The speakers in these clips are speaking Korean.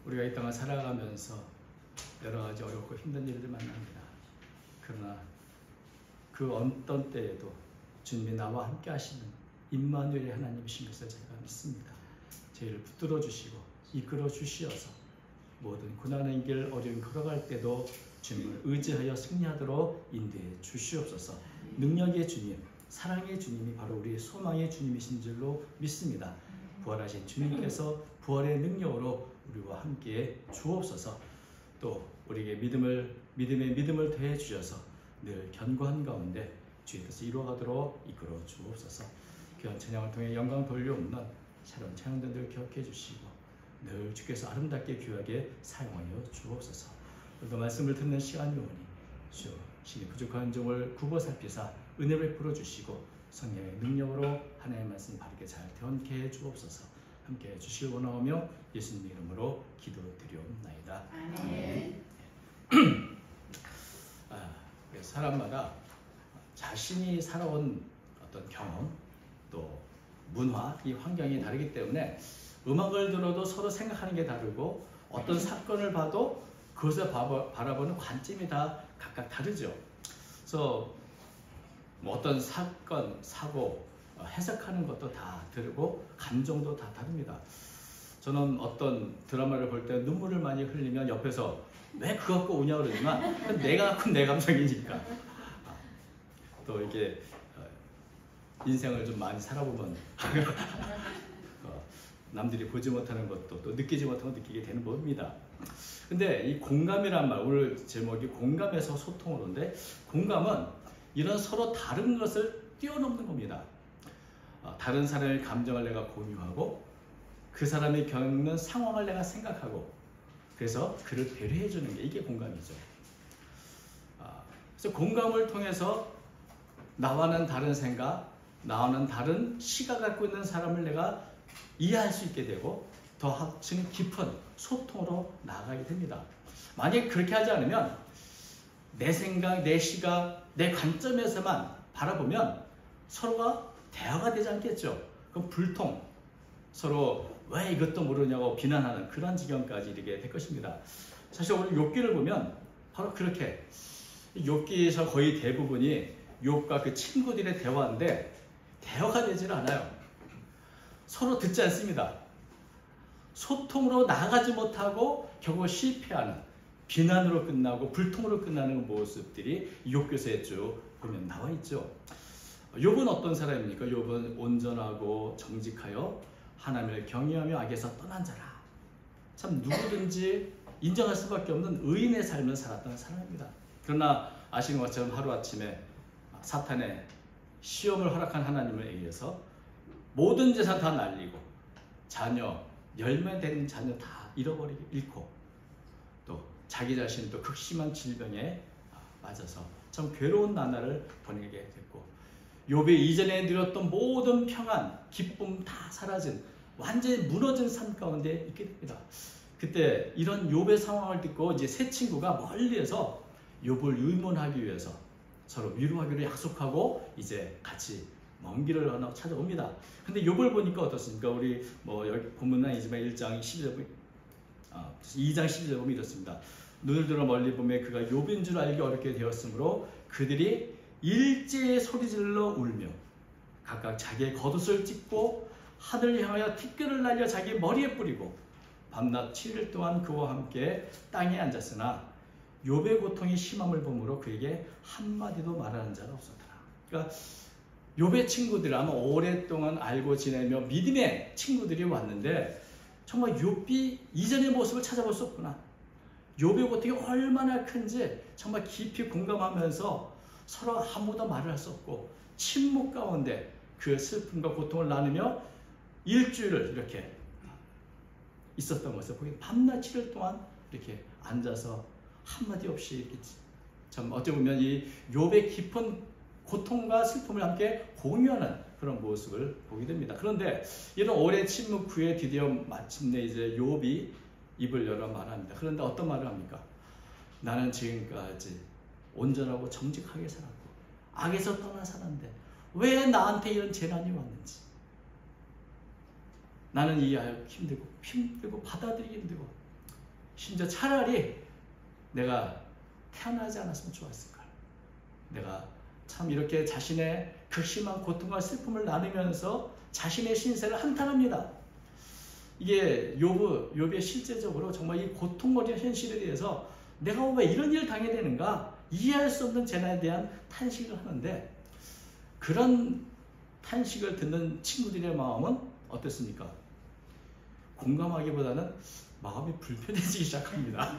우리가 이 땅을 살아가면서 여러 가지 어렵고 힘든 일들 만납니다. 그러나 그 어떤 때에도 주님이 나와 함께 하시는 임마누엘의 하나님이신 것을 제가 믿습니다. 저희를 붙들어 주시고 이끌어 주시어서 모든 고난의 길 어려운 걸어갈 때도 주님을 의지하여 승리하도록 인도해 주시옵소서. 능력의 주님, 사랑의 주님이 바로 우리의 소망의 주님이신 줄로 믿습니다. 부활하신 주님께서 부활의 능력으로 우리와 함께 주옵소서. 또 우리에게 믿음의 믿음을 더해 주셔서 늘 견고한 가운데 주의 뜻을 이루어가도록 이끌어 주옵소서. 귀한 찬양을 통해 영광 돌려옵는 새로운 찬양단들 기억해 주시고 늘 주께서 아름답게 귀하게 사용하여 주옵소서. 오늘도 말씀을 듣는 시간이 오니 주여 신이 부족한 종을 굽어 살피사 은혜를 베풀어 주시고 성령의 능력으로 하나님의 말씀 바르게 잘 대언케 해 주옵소서. 함께 해 주시길 원하오며 예수님 이름으로 기도드리옵나이다. 아멘. 사람마다 자신이 살아온 어떤 경험 또 문화, 이 환경이 다르기 때문에 음악을 들어도 서로 생각하는 게 다르고 어떤 사건을 봐도 그것을 바라보는 관점이 다 각각 다르죠. 그래서 뭐 어떤 사건, 사고 해석하는 것도 다 다르고 감정도 다 다릅니다. 저는 어떤 드라마를 볼 때 눈물을 많이 흘리면 옆에서 왜 그거 갖고 우냐 그러지만 내가 갖고 내 감정이니까. 또 이게 인생을 좀 많이 살아보면 남들이 보지 못하는 것도 또 느끼지 못하는 거 느끼게 되는 법입니다. 근데 이 공감이란 말, 오늘 제목이 공감에서 소통으로인데 공감은 이런 서로 다른 것을 뛰어넘는 겁니다. 다른 사람의 감정을 내가 공유하고 그 사람이 겪는 상황을 내가 생각하고 그래서 그를 배려해 주는 게 이게 공감이죠. 그래서 공감을 통해서 나와는 다른 생각, 나와는 다른 시각을 갖고 있는 사람을 내가 이해할 수 있게 되고 더 합친 깊은 소통으로 나아가게 됩니다. 만약 그렇게 하지 않으면 내 생각, 내 시각, 내 관점에서만 바라보면 서로가 대화가 되지 않겠죠. 그럼 불통, 서로 왜 이것도 모르냐고 비난하는 그런 지경까지 이르게 될 것입니다. 사실 오늘 욥기를 보면 바로 그렇게 욥기에서 거의 대부분이 욥과 그 친구들의 대화인데 대화가 되질 않아요. 서로 듣지 않습니다. 소통으로 나아가지 못하고 결국 실패하는 비난으로 끝나고 불통으로 끝나는 모습들이 욥기서에 쭉 보면 나와 있죠. 욥은 어떤 사람입니까? 욥은 온전하고 정직하여 하나님을 경외하며 악에서 떠난 자라. 참 누구든지 인정할 수밖에 없는 의인의 삶을 살았던 사람입니다. 그러나 아시는 것처럼 하루아침에 사탄의 시험을 허락한 하나님을 의해서 모든 재산 다 날리고 자녀, 열매 된 자녀 다 잃고 또 자기 자신도 극심한 질병에 맞아서 참 괴로운 나날을 보내게 됐고 욥이 이전에 누렸던 모든 평안, 기쁨 다 사라진 완전히 무너진 삶 가운데 있게 됩니다. 그때 이런 욥의 상황을 듣고 이제 세 친구가 멀리에서 욥을 유문하기 위해서 서로 위로하기로 약속하고 이제 같이 먼 길을 하나 찾아옵니다. 근데 욥을 보니까 어떻습니까? 우리 뭐 여기 본문은 아니지만 1장 12절 2장 12절 보면 이렇습니다. 눈을 들어 멀리 보매 그가 욥인 줄 알기 어렵게 되었으므로 그들이 일제히 소리질러 울며 각각 자기의 겉옷을 찢고 하늘을 향하여 티끌을 날려 자기 머리에 뿌리고 밤낮 7일 동안 그와 함께 땅에 앉았으나 욥의 고통이 심함을 보므로 그에게 한마디도 말하는 자가 없었더라. 그러니까 욥의 친구들 아마 오랫동안 알고 지내며 믿음의 친구들이 왔는데 정말 욥이 이전의 모습을 찾아볼 수 없구나. 욥의 고통이 얼마나 큰지 정말 깊이 공감하면서 서로 아무도 말을 할 수 없고 침묵 가운데 그 슬픔과 고통을 나누며 일주일을 이렇게 있었던 것을 보기 밤낮 7일 동안 이렇게 앉아서 한마디 없이 이렇게 참 어찌 보면 이 욥의 깊은 고통과 슬픔을 함께 공유하는 그런 모습을 보게 됩니다. 그런데 이런 오랜 침묵 후에 드디어 마침내 이제 욥이 입을 열어 말합니다. 그런데 어떤 말을 합니까? 나는 지금까지 온전하고 정직하게 살았고 악에서 떠나 살았는데 왜 나한테 이런 재난이 왔는지 나는 이해하기 힘들고 받아들이기 힘들고 심지어 차라리 내가 태어나지 않았으면 좋았을까. 내가 참 이렇게 자신의 극심한 고통과 슬픔을 나누면서 자신의 신세를 한탄합니다. 이게 욥의 실제적으로 정말 이 고통거리는 현실에 대해서 내가 왜 이런 일을 당해야 되는가 이해할 수 없는 재난에 대한 탄식을 하는데, 그런 탄식을 듣는 친구들의 마음은 어떻습니까? 공감하기보다는 마음이 불편해지기 시작합니다.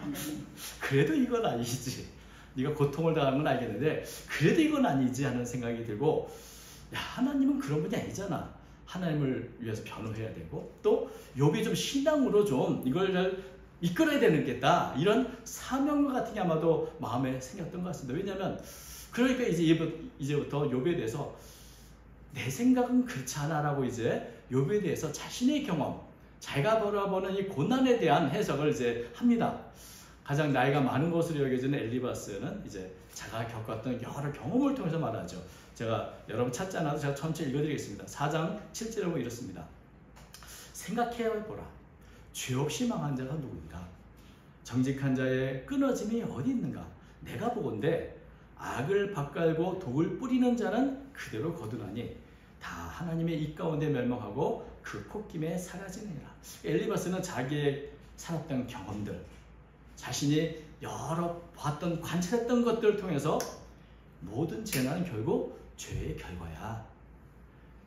그래도 이건 아니지. 네가 고통을 당하는 건 알겠는데 그래도 이건 아니지 하는 생각이 들고, 야, 하나님은 그런 분이 아니잖아. 하나님을 위해서 변호해야 되고, 또 욥이 좀 신앙으로 좀 이걸 잘 이끌어야 되겠다, 이런 사명과 같은 게 아마도 마음에 생겼던 것 같습니다. 왜냐하면 그러니까 이제부터 욥에 대해서 내 생각은 그렇지 않아 라고 이제 욥에 대해서 자신의 경험, 자기가 바라보는 이 고난에 대한 해석을 이제 합니다. 가장 나이가 많은 것으로 여겨지는 엘리바스는 이제 자기가 겪었던 여러 경험을 통해서 말하죠. 제가 여러분 찾지 않아도 제가 전체 읽어드리겠습니다. 4장 7절에 보면 이렇습니다. 생각해보라. 죄 없이 망한 자가 누구인가? 정직한 자의 끊어짐이 어디 있는가? 내가 보건대 악을 밭갈고 독을 뿌리는 자는 그대로 거두나니 다 하나님의 입 가운데 멸망하고 그 콧김에 사라지느니라. 엘리바스는 자기의 살았던 경험들, 자신이 여러 봤던 관찰했던 것들을 통해서 모든 재난은 결국 죄의 결과야.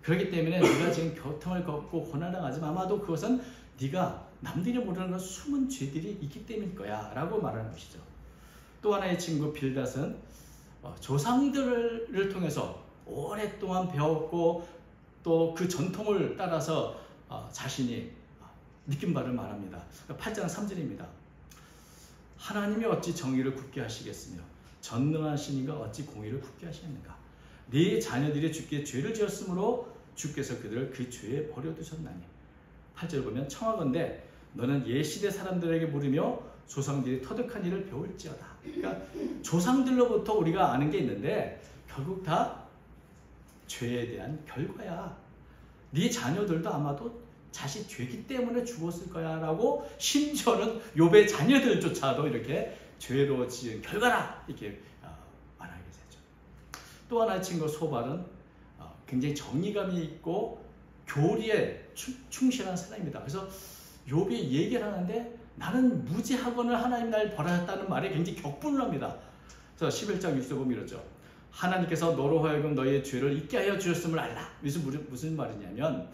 그렇기 때문에 네가 지금 고통을 겪고 고난당하지만 아마도 그것은 네가 남들이 모르는 그런 숨은 죄들이 있기 때문일 거야 라고 말하는 것이죠. 또 하나의 친구 빌닷은 조상들을 통해서 오랫동안 배웠고 또 그 전통을 따라서 자신이 느낀 바를 말합니다. 8장 3절입니다. 하나님이 어찌 정의를 굳게 하시겠으며 전능하신 이가 어찌 공의를 굳게 하시겠는가? 네 자녀들이 주께 죄를 지었으므로 주께서 그들을 그 죄에 버려두셨나니. 8절 보면 청하건대 너는 옛시대 사람들에게 물으며 조상들이 터득한 일을 배울지어다. 그러니까 조상들로부터 우리가 아는 게 있는데 결국 다 죄에 대한 결과야. 네 자녀들도 아마도 자식 죄기 때문에 죽었을 거야 라고, 심지어는 욥의 자녀들조차도 이렇게 죄로 지은 결과라 이렇게 말하게 되죠. 또 하나의 친구 소발은 굉장히 정의감이 있고 교리에 충실한 사람입니다. 그래서 욥이 얘기를 하는데 나는 무지하거늘 하나님 날 벌하셨다는 말에 굉장히 격분을 합니다. 그래서 11장 6절 보면 이러죠. 하나님께서 너로 하여금 너희의 죄를 잊게 하여 주셨음을 알라. 무슨 말이냐면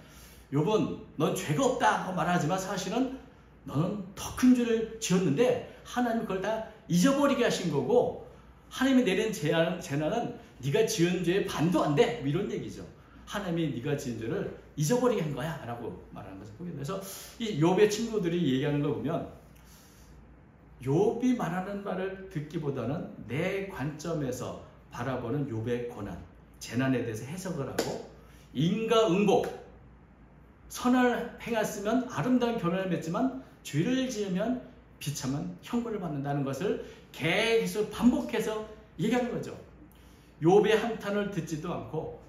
욥은 넌 죄가 없다고 말하지만 사실은 너는 더 큰 죄를 지었는데 하나님이 그걸 다 잊어버리게 하신 거고, 하나님이 내린 재난은 네가 지은 죄의 반도 안 돼, 이런 얘기죠. 하나님이 네가 지은 죄를 잊어버리게 한 거야 라고 말하는 것을 보게 돼서 이 욥의 친구들이 얘기하는 거 보면 욥이 말하는 말을 듣기보다는 내 관점에서 바라보는 욥의 고난, 재난에 대해서 해석을 하고 인과응보, 선을 행했으면 아름다운 결혼을 맺지만 죄를 지으면 비참한 형벌을 받는다는 것을 계속 반복해서 얘기하는 거죠. 욥의 한탄을 듣지도 않고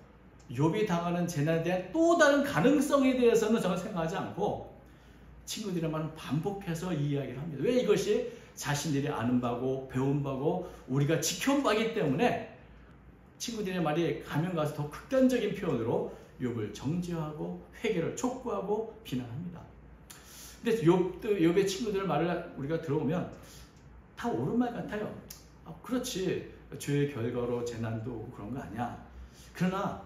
욥이 당하는 재난에 대한 또 다른 가능성에 대해서는 저는 생각하지 않고 친구들의 말은 반복해서 이 이야기를 합니다. 왜? 이것이 자신들이 아는 바고 배운 바고 우리가 지켜온 바이기 때문에 친구들의 말이 가면 가서 더 극단적인 표현으로 욥을 정죄하고 회개를 촉구하고 비난합니다. 근데 욥의 친구들의 말을 우리가 들어보면 다 옳은 말 같아요. 그렇지, 죄의 결과로 재난도 오고 그런 거 아니야. 그러나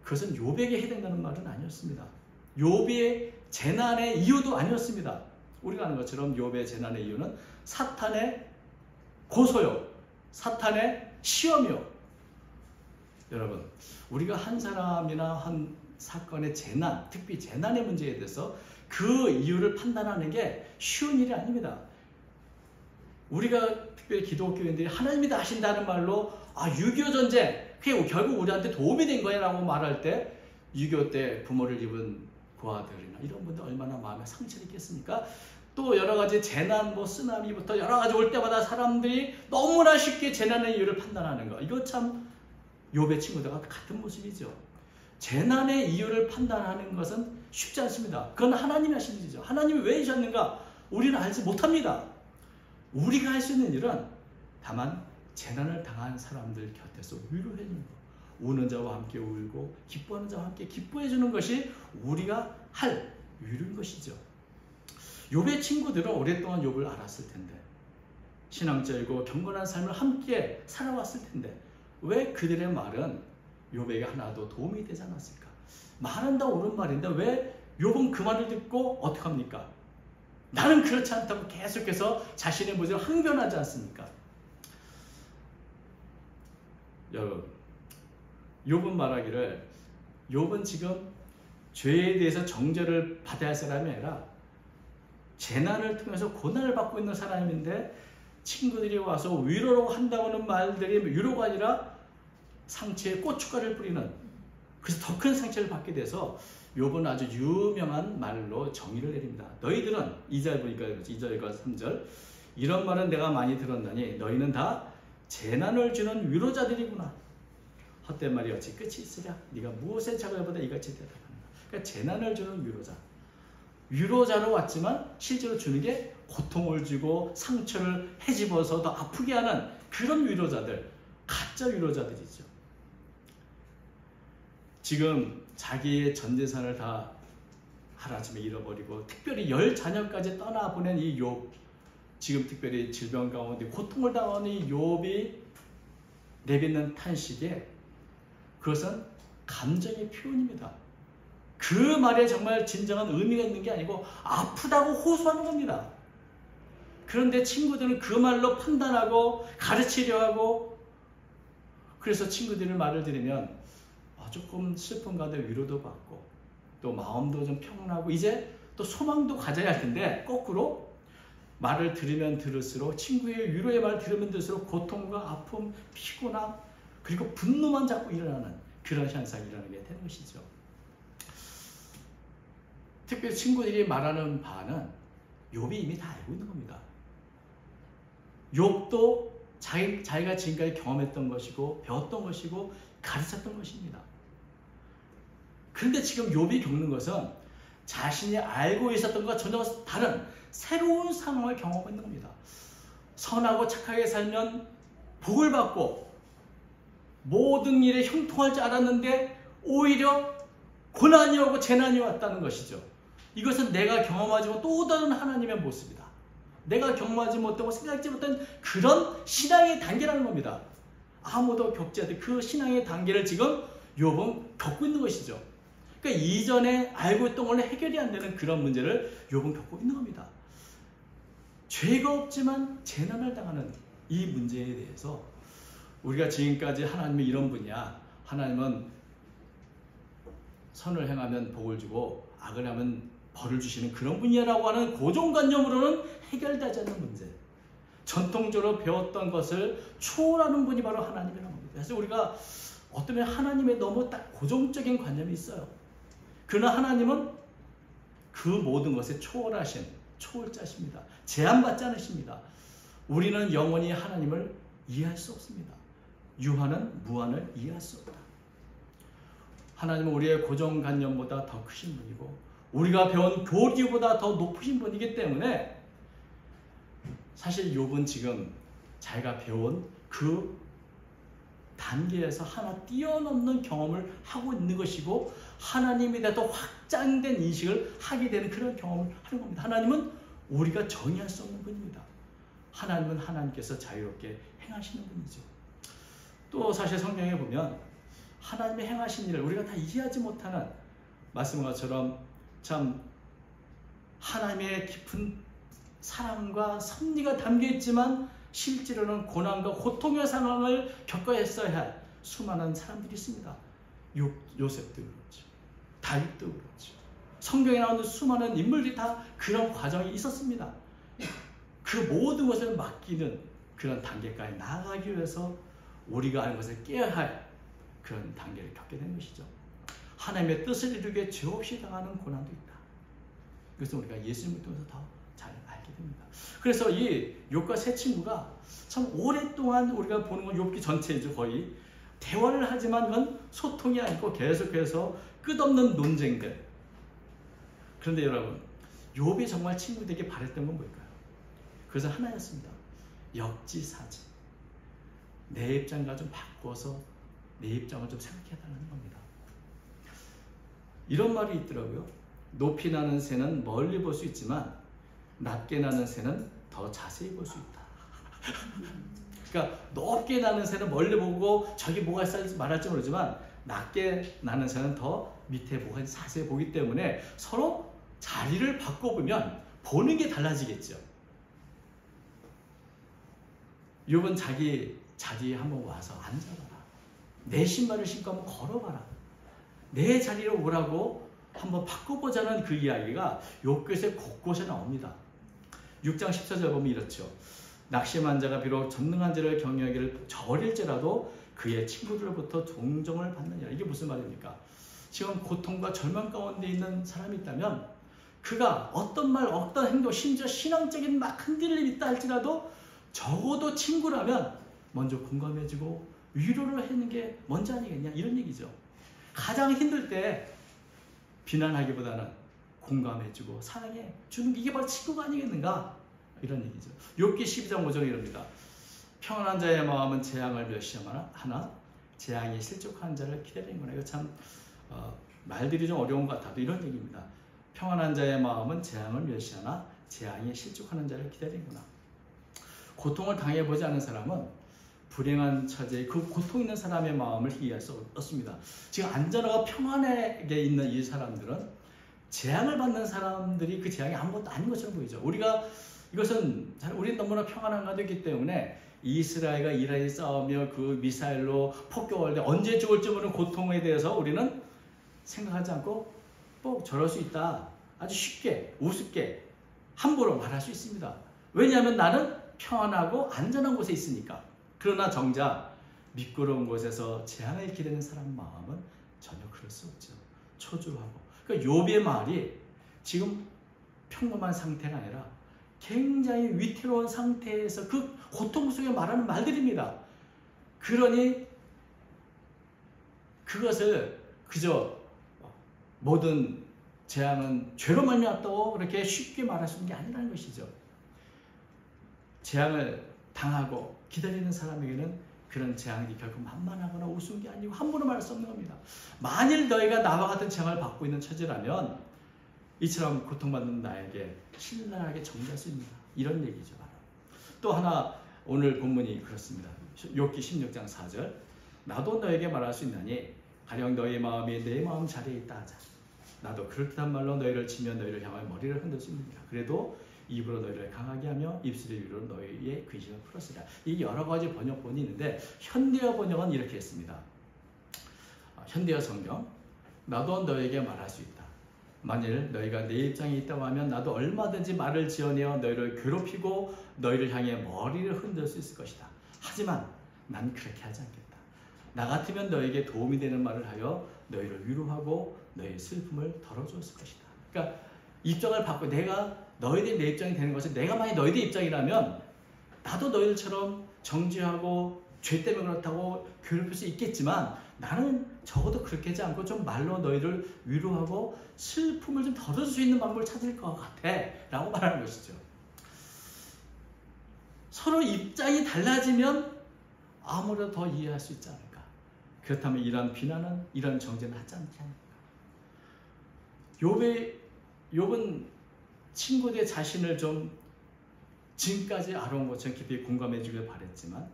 그것은 욥에게 해당되는 말은 아니었습니다. 욥의 재난의 이유도 아니었습니다. 우리가 아는 것처럼 욥의 재난의 이유는 사탄의 고소요, 사탄의 시험이요. 여러분, 우리가 한 사람이나 한 사건의 재난, 특히 재난의 문제에 대해서 그 이유를 판단하는 게 쉬운 일이 아닙니다. 우리가 특별히 기독교인들이 하나님이 다 하신다는 말로 6.25 전쟁, 그게 결국 우리한테 도움이 된 거야 라고 말할 때 6.25 때 부모를 입은 고아들이나 이런 분들 얼마나 마음에 상처를 입겠습니까? 또 여러 가지 재난, 쓰나미부터 여러 가지 올 때마다 사람들이 너무나 쉽게 재난의 이유를 판단하는 거. 이거 참 욥의 친구들과 같은 모습이죠. 재난의 이유를 판단하는 것은 쉽지 않습니다. 그건 하나님이 하신 일이죠. 하나님이 왜 이셨는가? 우리는 알지 못합니다. 우리가 할 수 있는 일은 다만 재난을 당한 사람들 곁에서 위로해 주는 것, 우는 자와 함께 울고 기뻐하는 자와 함께 기뻐해 주는 것이 우리가 할 위로인 것이죠. 욥의 친구들은 오랫동안 욥을 알았을 텐데, 신앙적이고 경건한 삶을 함께 살아왔을 텐데 왜 그들의 말은 욥에게 하나도 도움이 되지 않았을까? 말은 다 옳은 말인데 왜 욥은 그 말을 듣고 어떻게 합니까? 나는 그렇지 않다고 계속해서 자신의 모습을 항변하지 않습니까? 여러분, 욥은 말하기를, 욥은 지금 죄에 대해서 정죄를 받아야 할 사람이 아니라 재난을 통해서 고난을 받고 있는 사람인데, 친구들이 와서 위로라고 한다고 하는 말들이 위로가 아니라 상처에 고춧가루를 뿌리는, 그래서 더 큰 상처를 받게 돼서 욥은 아주 유명한 말로 정의를 내립니다. 너희들은, 2절 보니까 2절과 3절, 이런 말은 내가 많이 들었나니 너희는 다 재난을 주는 위로자들이구나. 헛된 말이 어찌 끝이 있으랴? 네가 무엇에 차별보다 이같이 대답한다. 그러니까 재난을 주는 위로자, 위로자로 왔지만 실제로 주는 게 고통을 주고 상처를 헤집어서 더 아프게 하는 그런 위로자들, 가짜 위로자들이죠. 지금 자기의 전 재산을 다 하루아침에 잃어버리고 특별히 10자녀까지 떠나보낸 이 욥, 지금 특별히 질병 가운데 고통을 당하는 이 욥이 내뱉는 탄식에, 그것은 감정의 표현입니다. 그 말에 정말 진정한 의미가 있는 게 아니고 아프다고 호소하는 겁니다. 그런데 친구들은 그 말로 판단하고 가르치려 하고, 그래서 친구들의 말을 들으면 조금 슬픈 가운데 위로도 받고 또 마음도 좀 평온하고 이제 또 소망도 가져야 할 텐데, 거꾸로 말을 들으면 들을수록, 친구의 위로의 말을 들으면 들을수록 고통과 아픔, 피곤함, 그리고 분노만 자꾸 일어나는 그런 현상이 일어나게 되는 것이죠. 특별히 친구들이 말하는 바는 욥이 이미 다 알고 있는 겁니다. 욥도 자기가 지금까지 경험했던 것이고 배웠던 것이고 가르쳤던 것입니다. 그런데 지금 욥이 겪는 것은 자신이 알고 있었던 것과 전혀 다른 새로운 상황을 경험하고 있는 겁니다. 선하고 착하게 살면 복을 받고 모든 일에 형통할 줄 알았는데 오히려 고난이 오고 재난이 왔다는 것이죠. 이것은 내가 경험하지 못한 또 다른 하나님의 모습이다. 내가 경험하지 못하고 생각지 못한 그런 신앙의 단계라는 겁니다. 아무도 겪지 않던 그 신앙의 단계를 지금 욥은 겪고 있는 것이죠. 그러니까 이전에 알고 있던 걸로 해결이 안 되는 그런 문제를 욥은 겪고 있는 겁니다. 죄가 없지만 재난을 당하는 이 문제에 대해서 우리가 지금까지 하나님은 이런 분이야, 하나님은 선을 행하면 복을 주고 악을 하면 벌을 주시는 그런 분이야라고 하는 고정관념으로는 해결되지 않는 문제, 전통적으로 배웠던 것을 초월하는 분이 바로 하나님이라는 겁니다. 그래서 우리가 어떤 면에 하나님의 너무 딱 고정적인 관념이 있어요. 그러나 하나님은 그 모든 것에 초월하신 초월자십니다. 제한받지 않으십니다. 우리는 영원히 하나님을 이해할 수 없습니다. 유한은 무한을 이해할 수 없다. 하나님은 우리의 고정관념보다 더 크신 분이고 우리가 배운 교리보다 더 높으신 분이기 때문에 사실 욥은 지금 자기가 배운 그 단계에서 하나 뛰어넘는 경험을 하고 있는 것이고 하나님에 대해 더 확장된 인식을 하게 되는 그런 경험을 하는 겁니다. 하나님은 우리가 정의할 수 없는 분입니다. 하나님은 하나님께서 자유롭게 행하시는 분이죠. 또 사실 성경에 보면 하나님의 행하신 일을 우리가 다 이해하지 못하는, 말씀한 것처럼 참 하나님의 깊은 사랑과 섭리가 담겨있지만 실제로는 고난과 고통의 상황을 겪어야 할 수많은 사람들이 있습니다. 요셉도 그렇죠. 다윗도 그렇죠. 성경에 나오는 수많은 인물들이 다 그런 과정이 있었습니다. 그 모든 것을 맡기는 그런 단계까지 나아가기 위해서 우리가 아는 것을 깨야 할 그런 단계를 겪게 된 것이죠. 하나님의 뜻을 이루게 죄 없이 당하는 고난도 있다. 그래서 우리가 예수님을 통해서 더 잘 알게 됩니다. 그래서 이 욥과 세 친구가 참 오랫동안 우리가 보는 건 욥기 전체이죠. 거의 대화를 하지만 그건 소통이 아니고 계속해서 끝없는 논쟁들. 그런데 여러분, 욥이 정말 친구들에게 바랬던 건 뭘까요? 그래서 하나였습니다. 역지사지. 내 입장과 좀 바꿔서 내 입장을 좀 생각해달라는 겁니다. 이런 말이 있더라고요. 높이 나는 새는 멀리 볼 수 있지만 낮게 나는 새는 더 자세히 볼 수 있다. 그러니까 높게 나는 새는 멀리 보고 저기 뭐가 있을지 말할지 모르지만 낮게 나는 새는 더 밑에 뭐가 자세히 보기 때문에 서로 자리를 바꿔보면 보는 게 달라지겠죠. 욥은 자기 자리에 한번 와서 앉아봐라. 내 신발을 신고 한번 걸어봐라. 내 자리로 오라고 한번 바꿔보자는 그 이야기가 욥기서의 곳곳에 나옵니다. 6장 14절 보면 이렇죠. 낙심한 자가 비록 전능한 자를 경외하기를 저릴지라도 그의 친구들로부터 동정을 받느니라. 이게 무슨 말입니까? 지금 고통과 절망 가운데 있는 사람이 있다면 그가 어떤 말, 어떤 행동, 심지어 신앙적인 막 흔들림이 있다 할지라도 적어도 친구라면 먼저 공감해주고 위로를 하는 게 먼저 아니겠냐, 이런 얘기죠. 가장 힘들 때 비난하기보다는 공감해주고 사랑해 주는 게 이게 바로 친구가 아니겠는가, 이런 얘기죠. 욥기 12장 5절에 이럽니다. 평안한 자의 마음은 재앙을 멸시하나 재앙이 실족한 자를 기다리는구나. 이거 참 말들이 좀 어려운 것 같아도 이런 얘기입니다. 평안한 자의 마음은 재앙을 멸시하나 재앙이 실족하는 자를 기다리는구나. 고통을 당해보지 않은 사람은 불행한 처지에 그 고통 있는 사람의 마음을 이해할 수 없습니다. 지금 안전하고 평안하게 있는 이 사람들은 재앙을 받는 사람들이 그 재앙이 아무것도 아닌 것처럼 보이죠. 이것은 우리는 너무나 평안한 가도 있기 때문에 이스라엘과 이란이 싸우며 그 미사일로 폭격할 때 언제 죽을지 모르는 고통에 대해서 우리는 생각하지 않고 꼭 저럴 수 있다. 아주 쉽게 우습게 함부로 말할 수 있습니다. 왜냐하면 나는 평안하고 안전한 곳에 있으니까. 그러나 정작 미끄러운 곳에서 재앙을 기다리는 사람 마음은 전혀 그럴 수 없죠. 초조하고. 그러니까 욥의 말이 지금 평범한 상태가 아니라 굉장히 위태로운 상태에서 그 고통 속에 말하는 말들입니다. 그러니 그것을 그저 모든 재앙은 죄로 말미암았다고 그렇게 쉽게 말할 수 있는 게 아니라는 것이죠. 재앙을 당하고 기다리는 사람에게는 그런 재앙이 결코 만만하거나 우스운 게 아니고 함부로 말할 수 없는 겁니다. 만일 너희가 나와 같은 재앙을 받고 있는 처지라면 이처럼 고통받는 나에게 신랄하게 정죄할 수 있다. 이런 얘기죠. 또 하나 오늘 본문이 그렇습니다. 욥기 16장 4절. 나도 너에게 말할 수 있나니 가령 너희 마음이 내 마음 자리에 있다 하자. 나도 그럴듯한 말로 너희를 치며 너희를 향하여 머리를 흔들 수 있느니라. 그래도 입으로 너희를 강하게 하며 입술의 위로 너희의 근심을 풀었으리라. 이 여러 가지 번역본이 있는데 현대어 번역은 이렇게 했습니다. 현대어 성경. 나도 너에게 말할 수 있다. 만일 너희가 내 입장에 있다고 하면 나도 얼마든지 말을 지어내어 너희를 괴롭히고 너희를 향해 머리를 흔들 수 있을 것이다. 하지만 난 그렇게 하지 않겠다. 나 같으면 너에게 도움이 되는 말을 하여 너희를 위로하고 너희의 슬픔을 덜어주었을 것이다. 그러니까 입장을 바꿔 내가 너희들이 내 입장이 되는 것은 내가 만약 너희들 입장이라면 나도 너희들처럼 정죄하고 죄 때문에 그렇다고 괴롭힐 수 있겠지만 나는 적어도 그렇게 하지 않고 좀 말로 너희를 위로하고 슬픔을 좀 덜어줄 수 있는 방법을 찾을 것 같아 라고 말하는 것이죠. 서로 입장이 달라지면 아무래도 더 이해할 수 있지 않을까. 그렇다면 이런 비난은 이런 정죄는 하지 않지 않을까. 욥은 친구들 자신을 좀 지금까지 알아온 것처럼 깊이 공감해 주길 바랬지만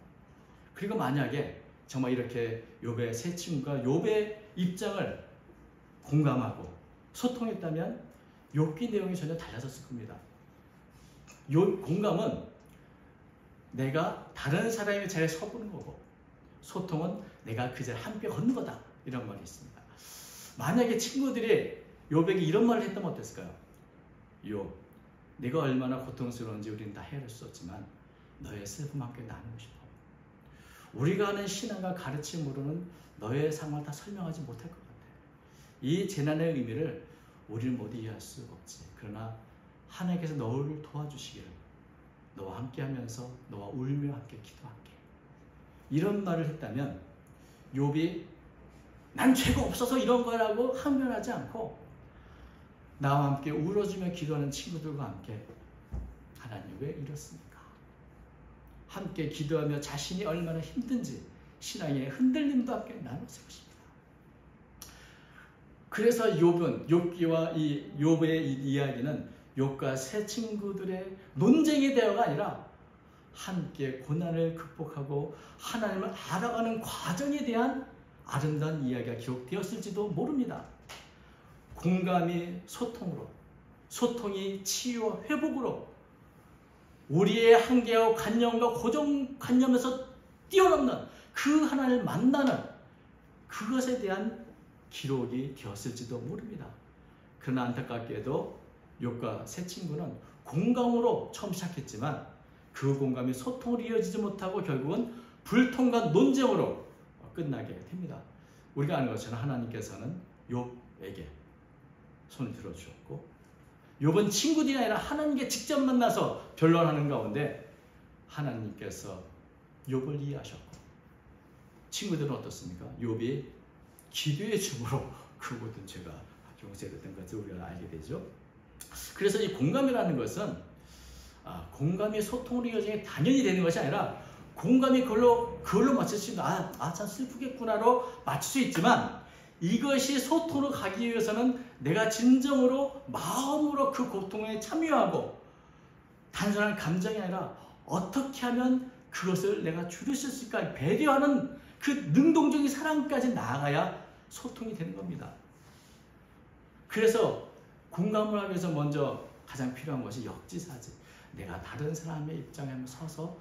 그리고 만약에 정말 이렇게 욥의 새 친구가 욥의 입장을 공감하고 소통했다면 욥기 내용이 전혀 달라졌을 겁니다. 공감은 내가 다른 사람의 자리에 서보는 거고 소통은 내가 그 자리에 함께 걷는 거다. 이런 말이 있습니다. 만약에 친구들이 욥에게 이런 말을 했다면 어땠을까요? 욥, 네가 얼마나 고통스러운지 우리는 다 헤아릴 수 없지만 너의 슬픔 함께 나누고 싶어. 우리가 하는 신앙과 가르침으로는 너의 상황을 다 설명하지 못할 것 같아. 이 재난의 의미를 우리는 모두 이해할 수가 없지. 그러나 하나님께서 너를 도와주시기를 너와 함께 하면서 너와 울며 함께 기도할게. 이런 말을 했다면 욥이 난 죄가 없어서 이런 거라고 항변하지 않고 나와 함께 울어주며 기도하는 친구들과 함께 하나님 왜 이렇습니까? 함께 기도하며 자신이 얼마나 힘든지 신앙의 흔들림도 함께 나눴을 것입니다. 그래서 욥기와 이 욥의 이 이야기는 욥과 세 친구들의 논쟁의 대화가 아니라 함께 고난을 극복하고 하나님을 알아가는 과정에 대한 아름다운 이야기가 기록되었을지도 모릅니다. 공감이 소통으로, 소통이 치유와 회복으로 우리의 한계와 관념과 고정관념에서 뛰어넘는 그 하나님을 만나는 그것에 대한 기록이 되었을지도 모릅니다. 그러나 안타깝게도 욥과 세 친구는 공감으로 처음 시작했지만 그 공감이 소통으로 이어지지 못하고 결국은 불통과 논쟁으로 끝나게 됩니다. 우리가 아는 것처럼 하나님께서는 욥에게 손을 들어주셨고 욥은 친구들이 아니라 하나님께 직접 만나서 변론하는 가운데 하나님께서 욥을 이해하셨고 친구들은 어떻습니까? 욥이 기도의 중으로 그 모든 죄가 용서됐던 것을 우리가 알게 되죠. 그래서 이 공감이라는 것은 공감이 소통으로 이어지는 게 당연히 되는 것이 아니라 공감이 그걸로 맞출 수 있는 참 슬프겠구나로 맞출 수 있지만 이것이 소통으로 가기 위해서는 내가 진정으로 마음으로 그 고통에 참여하고 단순한 감정이 아니라 어떻게 하면 그것을 내가 줄일 수 있을까 배려하는 그 능동적인 사랑까지 나아가야 소통이 되는 겁니다. 그래서 공감을 하기 위해서 먼저 가장 필요한 것이 역지사지. 내가 다른 사람의 입장에 한번 서서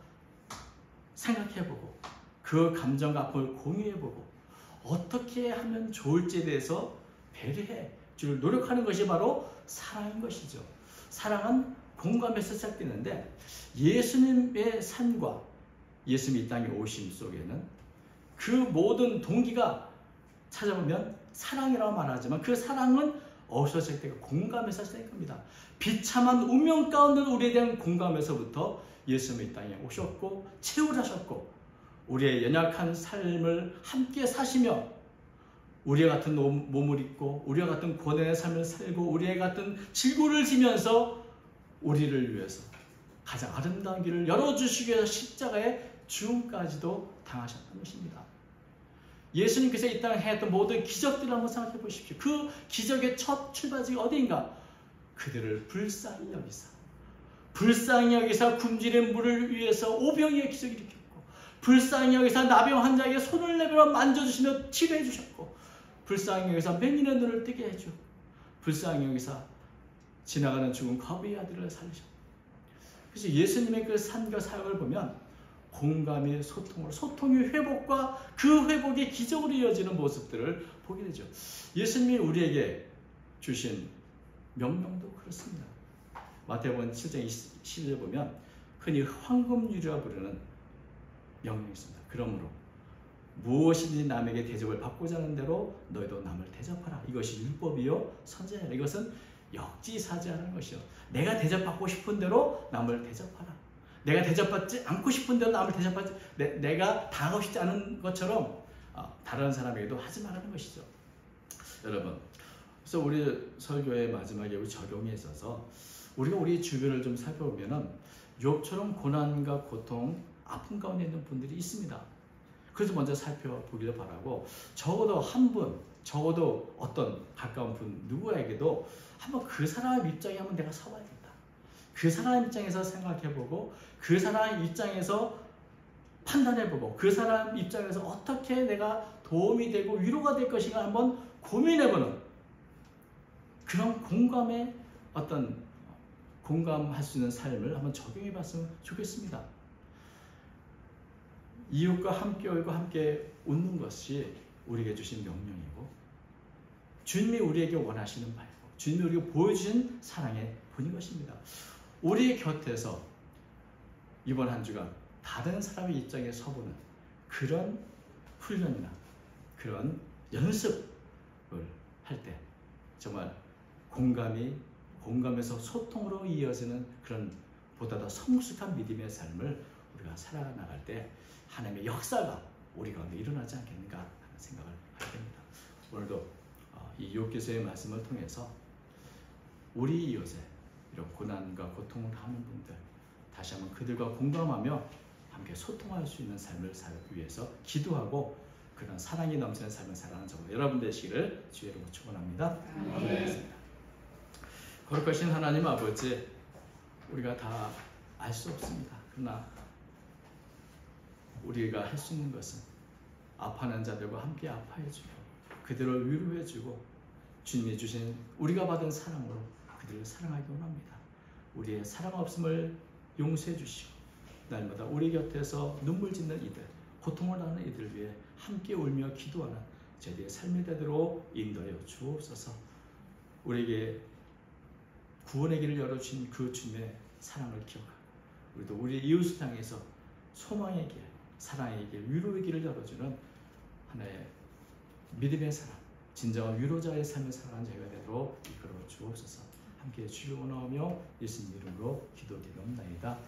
생각해보고 그 감정과 아픔을 공유해보고 어떻게 하면 좋을지에 대해서 배려해 줄 노력하는 것이 바로 사랑인 것이죠. 사랑은 공감에서 시작되는데 예수님의 삶과 예수님이 이 땅에 오심 속에는 그 모든 동기가 찾아보면 사랑이라고 말하지만 그 사랑은 어디서 시작되고 공감에서 시작됩니다. 비참한 운명 가운데 우리에 대한 공감에서부터 예수님이 이 땅에 오셨고 채울하셨고 우리의 연약한 삶을 함께 사시며 우리와 같은 몸을 입고 우리와 같은 고난의 삶을 살고 우리와 같은 질고를 지면서 우리를 위해서 가장 아름다운 길을 열어주시기 위해서 십자가의 죽음까지도 당하셨다는 것입니다. 예수님께서 이 땅에 했던 모든 기적들을 한번 생각해 보십시오. 그 기적의 첫 출발지가 어디인가? 그들을 불쌍히 여기사 굶주린 물을 위해서 오병이의 기적을 일으켰고 불쌍히 여기사 나병 환자에게 손을 내밀어 만져주시며 치료해 주셨고 불쌍히 여기사 맹인의 눈을 뜨게 해주고 불쌍히 여기사 지나가는 죽은 거부의 아들을 살리셨고 그래서 예수님의 그 삶과 사역을 보면 공감의 소통으로 소통의 회복과 그 회복의 기적으로 이어지는 모습들을 보게 되죠. 예수님이 우리에게 주신 명령도 그렇습니다. 마태복음 7장 21절에 보면 흔히 황금률이라 부르는 명령이 있습니다. 그러므로 무엇이든지 남에게 대접을 받고자 하는 대로 너희도 남을 대접하라. 이것이 율법이요 선지자니라. 이것은 역지사지하는 것이요. 내가 대접받고 싶은 대로 남을 대접하라. 내가 대접받지 않고 싶은 대로 남을 대접받지 내가 당하고 싶지 않은 것처럼 다른 사람에게도 하지 말라는 것이죠. 여러분, 그래서 우리 설교의 마지막에 우리 적용에 있어서 우리가 우리 주변을 좀 살펴보면은 욥처럼 고난과 고통, 아픔 가운데 있는 분들이 있습니다. 그래서 먼저 살펴보기를 바라고 적어도 한 분, 적어도 어떤 가까운 분 누구에게도 한번 그 사람 입장에 한번 내가 서봐야겠다. 그 사람 입장에서 생각해보고 그 사람 입장에서 판단해보고 그 사람 입장에서 어떻게 내가 도움이 되고 위로가 될 것인가 한번 고민해보는 그런 공감의 어떤 공감할 수 있는 삶을 한번 적용해봤으면 좋겠습니다. 이웃과 함께 울고 함께 웃는 것이 우리에게 주신 명령이고 주님이 우리에게 원하시는 바이고 주님이 우리에게 보여주신 사랑의 본인 것입니다. 우리 곁에서 이번 한 주간 다른 사람의 입장에 서보는 그런 훈련이나 그런 연습을 할 때 정말 공감에서 소통으로 이어지는 그런 보다 더 성숙한 믿음의 삶을 우리가 살아나갈 때 하나님의 역사가 우리 가운데 일어나지 않겠는가 하는 생각을 하게 됩니다. 오늘도 이 욥기서의 말씀을 통해서 우리 이웃에 이런 고난과 고통을 하는 분들 다시 한번 그들과 공감하며 함께 소통할 수 있는 삶을 살기 위해서 기도하고 그런 사랑이 넘치는 삶을 살아가는 저와 여러분 되시기를 주의로 축원합니다. 기도하겠습니다. 거룩하신 하나님 아버지, 우리가 다 알 수 없습니다. 그러나 우리가 할 수 있는 것은 아파하는 자들과 함께 아파해주고 그들을 위로해주고 주님이 주신 우리가 받은 사랑으로 그들을 사랑하기 원합니다. 우리의 사랑 없음을 용서해 주시고 날마다 우리 곁에서 눈물 짓는 이들, 고통을 당하는 이들을 위해 함께 울며 기도하는 저희의 삶의 대대로 인도하여 주옵소서. 우리에게 구원의 길을 열어주신 그 주님의 사랑을 기억하고 우리도 우리 이웃을 향해서 소망의 길, 사랑의 길, 위로의 길을 열어주는 하나의 믿음의 사람, 진정한 위로자의 삶을 살아가는 저희가 되도록 이끌어 주옵소서. 함께 주여 원하며 예수님 이름으로 기도드리옵나이다.